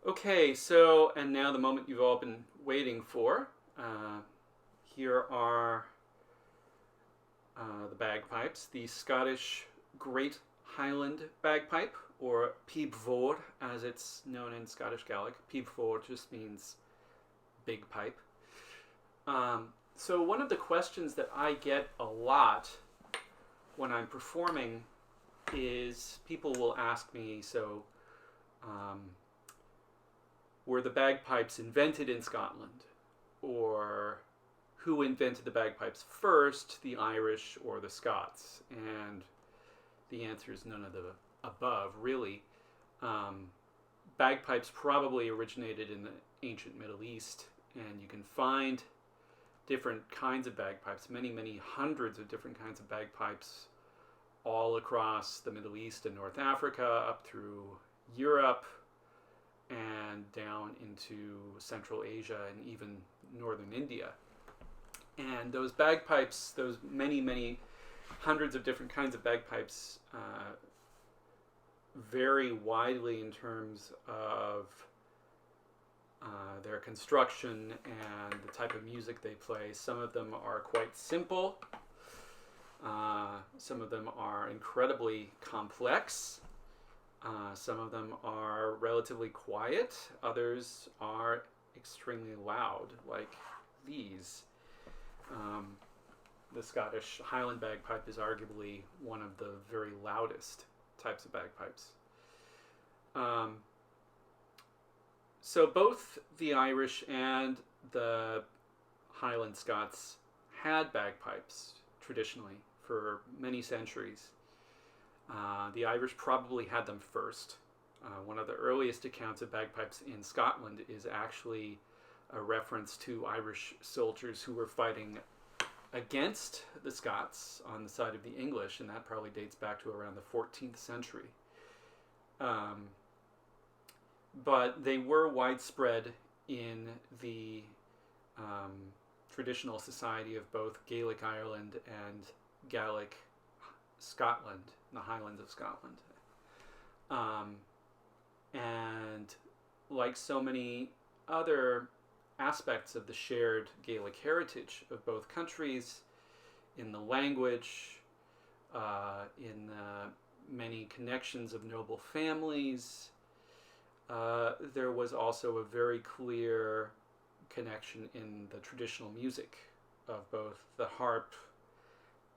Okay, so, and now the moment you've all been waiting for. Here are the bagpipes, the Scottish Great Highland bagpipe, or pibhór, as it's known in Scottish Gaelic. Pibhór just means big pipe. So one of the questions that I get a lot when I'm performing is people will ask me, were the bagpipes invented in Scotland? Or who invented the bagpipes first, the Irish or the Scots? And the answer is none of the above, really. Bagpipes probably originated in the ancient Middle East, and you can find different kinds of bagpipes, many hundreds of different kinds of bagpipes all across the Middle East and North Africa, up through Europe, and down into Central Asia and even northern India. And those bagpipes, those many hundreds of different kinds of bagpipes, vary widely in terms of their construction and the type of music they play. Some of them are quite simple. Some of them are incredibly complex. Some of them are relatively quiet. Others are extremely loud, like these. The Scottish Highland bagpipe is arguably one of the very loudest types of bagpipes. So both the Irish and the Highland Scots had bagpipes traditionally for many centuries. The Irish probably had them first. One of the earliest accounts of bagpipes in Scotland is actually a reference to Irish soldiers who were fighting against the Scots on the side of the English, and that probably dates back to around the 14th century. But they were widespread in the traditional society of both Gaelic Ireland and Gaelic Scotland, the Highlands of Scotland. And like so many other aspects of the shared Gaelic heritage of both countries, in the language, in the many connections of noble families, there was also a very clear connection in the traditional music of both the harp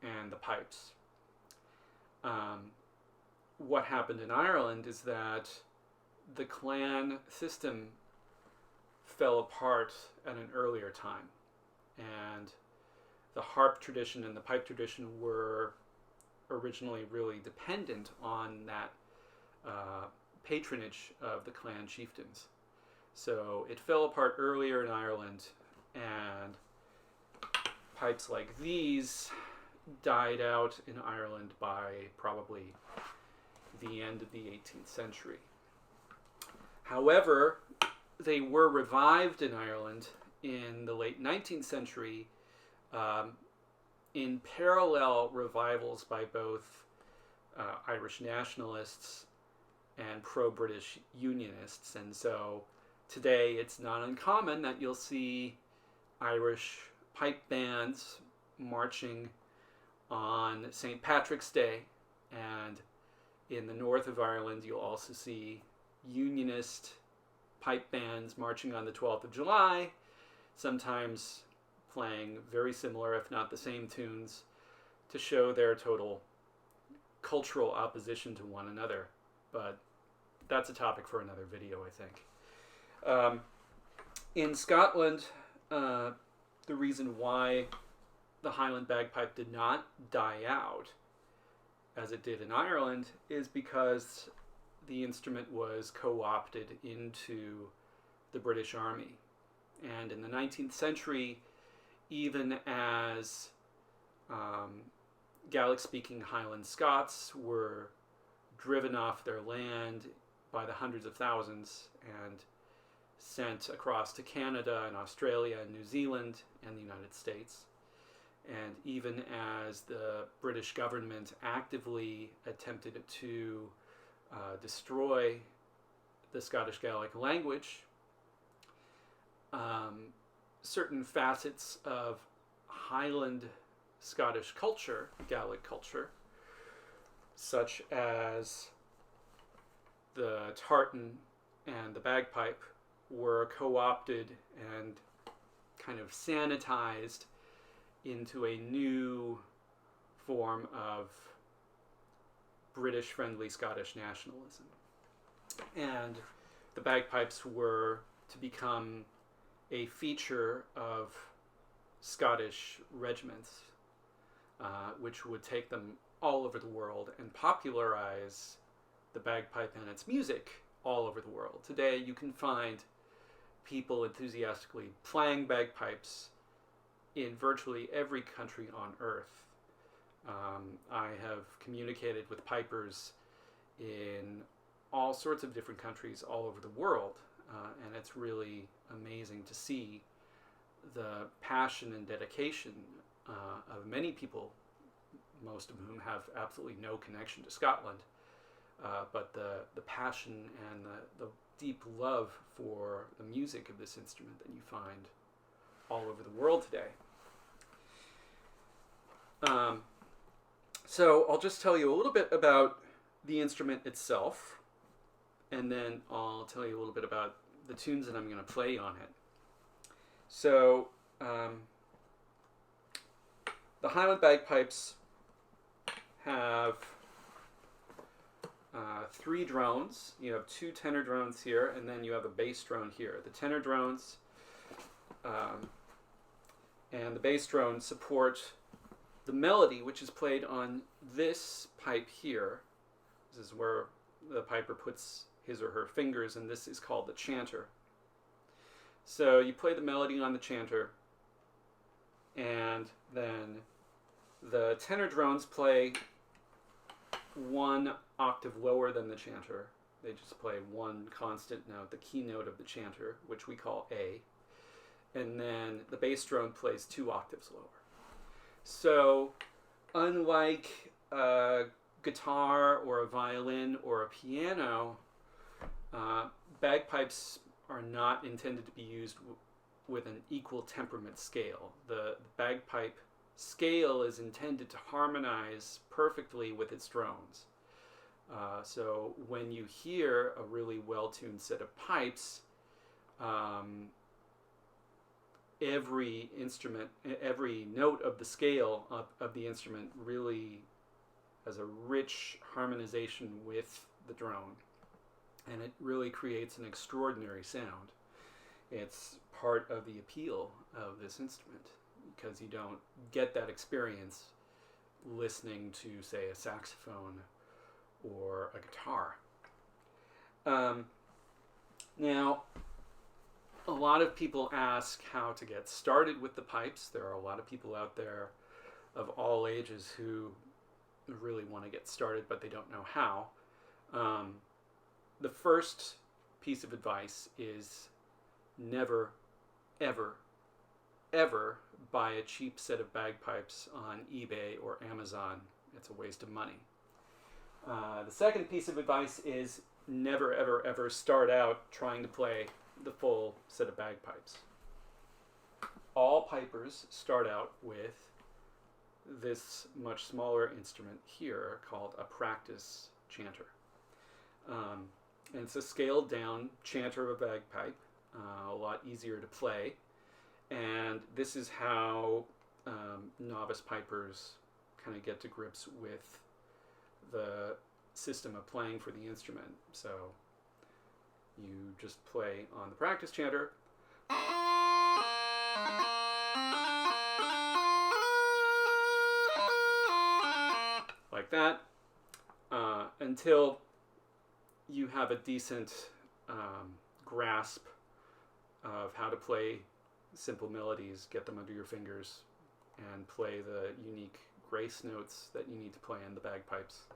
and the pipes. What happened in Ireland is that the clan system fell apart at an earlier time, and the harp tradition and the pipe tradition were originally really dependent on that patronage of the clan chieftains. So it fell apart earlier in Ireland, and pipes like these died out in Ireland by probably the end of the 18th century. However, they were revived in Ireland in the late 19th century in parallel revivals by both Irish nationalists and pro-British unionists. And so today it's not uncommon that you'll see Irish pipe bands marching on St. Patrick's Day, and in the north of Ireland you'll also see unionist pipe bands marching on the 12th of July, sometimes playing very similar, if not the same tunes, to show their total cultural opposition to one another. But that's a topic for another video, I think. In Scotland, the reason why the Highland bagpipe did not die out as it did in Ireland is because the instrument was co-opted into the British Army. And in the 19th century, even as Gaelic-speaking Highland Scots were driven off their land by the hundreds of thousands and sent across to Canada and Australia and New Zealand and the United States, and even as the British government actively attempted to destroy the Scottish Gaelic language, certain facets of Highland Scottish culture, Gaelic culture, such as the tartan and the bagpipe, were co-opted and kind of sanitized into a new form of British-friendly Scottish nationalism. And the bagpipes were to become a feature of Scottish regiments, which would take them all over the world and popularize the bagpipe and its music all over the world. Today you can find people enthusiastically playing bagpipes in virtually every country on earth. I have communicated with pipers in all sorts of different countries all over the world, and it's really amazing to see the passion and dedication of many people, most of whom have absolutely no connection to Scotland, but the passion and the deep love for the music of this instrument that you find all over the world today. So I'll just tell you a little bit about the instrument itself, and then I'll tell you a little bit about the tunes that I'm going to play on it. So the Highland bagpipes have 3 drones. You have 2 tenor drones here, and then you have a bass drone here. The tenor drones and the bass drone support the melody, which is played on this pipe here. This is where the piper puts his or her fingers, and this is called the chanter. So you play the melody on the chanter, and then the tenor drones play 1 octave lower than the chanter. They just play 1 constant note, the key note of the chanter, which we call A. And then the bass drone plays 2 octaves lower. So unlike a guitar or a violin or a piano, bagpipes are not intended to be used with an equal temperament scale. The bagpipe scale is intended to harmonize perfectly with its drones. So when you hear a really well-tuned set of pipes, every instrument, every note of the scale of the instrument really has a rich harmonization with the drone, and it really creates an extraordinary sound. It's part of the appeal of this instrument, because you don't get that experience listening to, say, a saxophone or a guitar. Now, a lot of people ask how to get started with the pipes. There are a lot of people out there of all ages who really want to get started, but they don't know how. The first piece of advice is never, ever, ever buy a cheap set of bagpipes on eBay or Amazon. It's a waste of money. The second piece of advice is never, ever, ever start out trying to play the full set of bagpipes. All pipers start out with this much smaller instrument here called a practice chanter. And it's a scaled down chanter of a bagpipe, a lot easier to play. And this is how novice pipers kind of get to grips with the system of playing for the instrument. So you just play on the practice chanter. Like that, until you have a decent grasp of how to play simple melodies, get them under your fingers, and play the unique grace notes that you need to play in the bagpipes.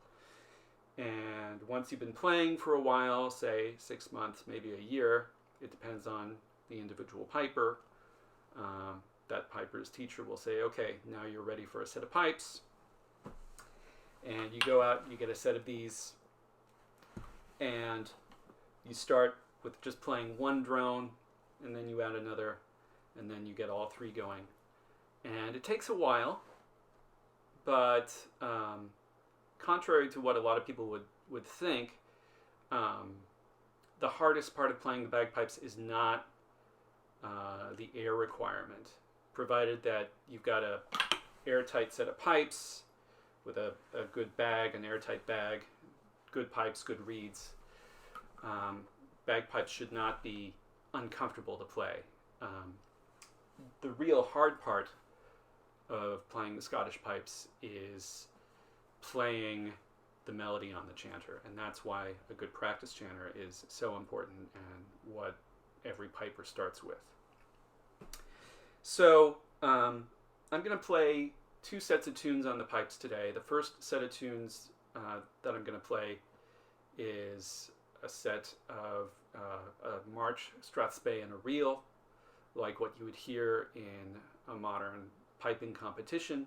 And once you've been playing for a while, say 6 months, maybe a year, it depends on the individual piper, that piper's teacher will say, okay, now you're ready for a set of pipes. And you go out, you get a set of these, and you start with just playing one drone, and then you add another, and then you get all three going. And it takes a while, but contrary to what a lot of people would think, the hardest part of playing the bagpipes is not the air requirement, provided that you've got a airtight set of pipes with a good bag, an airtight bag, good pipes, good reeds. Bagpipes should not be uncomfortable to play. The real hard part of playing the Scottish pipes is playing the melody on the chanter, and that's why a good practice chanter is so important and what every piper starts with. So I'm going to play two sets of tunes on the pipes today. The first set of tunes that I'm going to play is a set of a march, strathspey, and a reel, like what you would hear in a modern piping competition.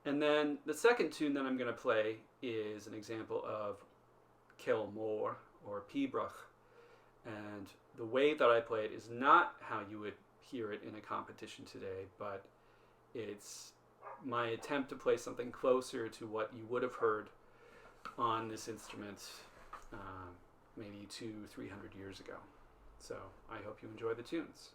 And then the second tune that I'm going to play is an example of Ceol Mór, or pìobaireachd. And the way that I play it is not how you would hear it in a competition today, but it's my attempt to play something closer to what you would have heard on this instrument maybe 200-300 years ago. So I hope you enjoy the tunes.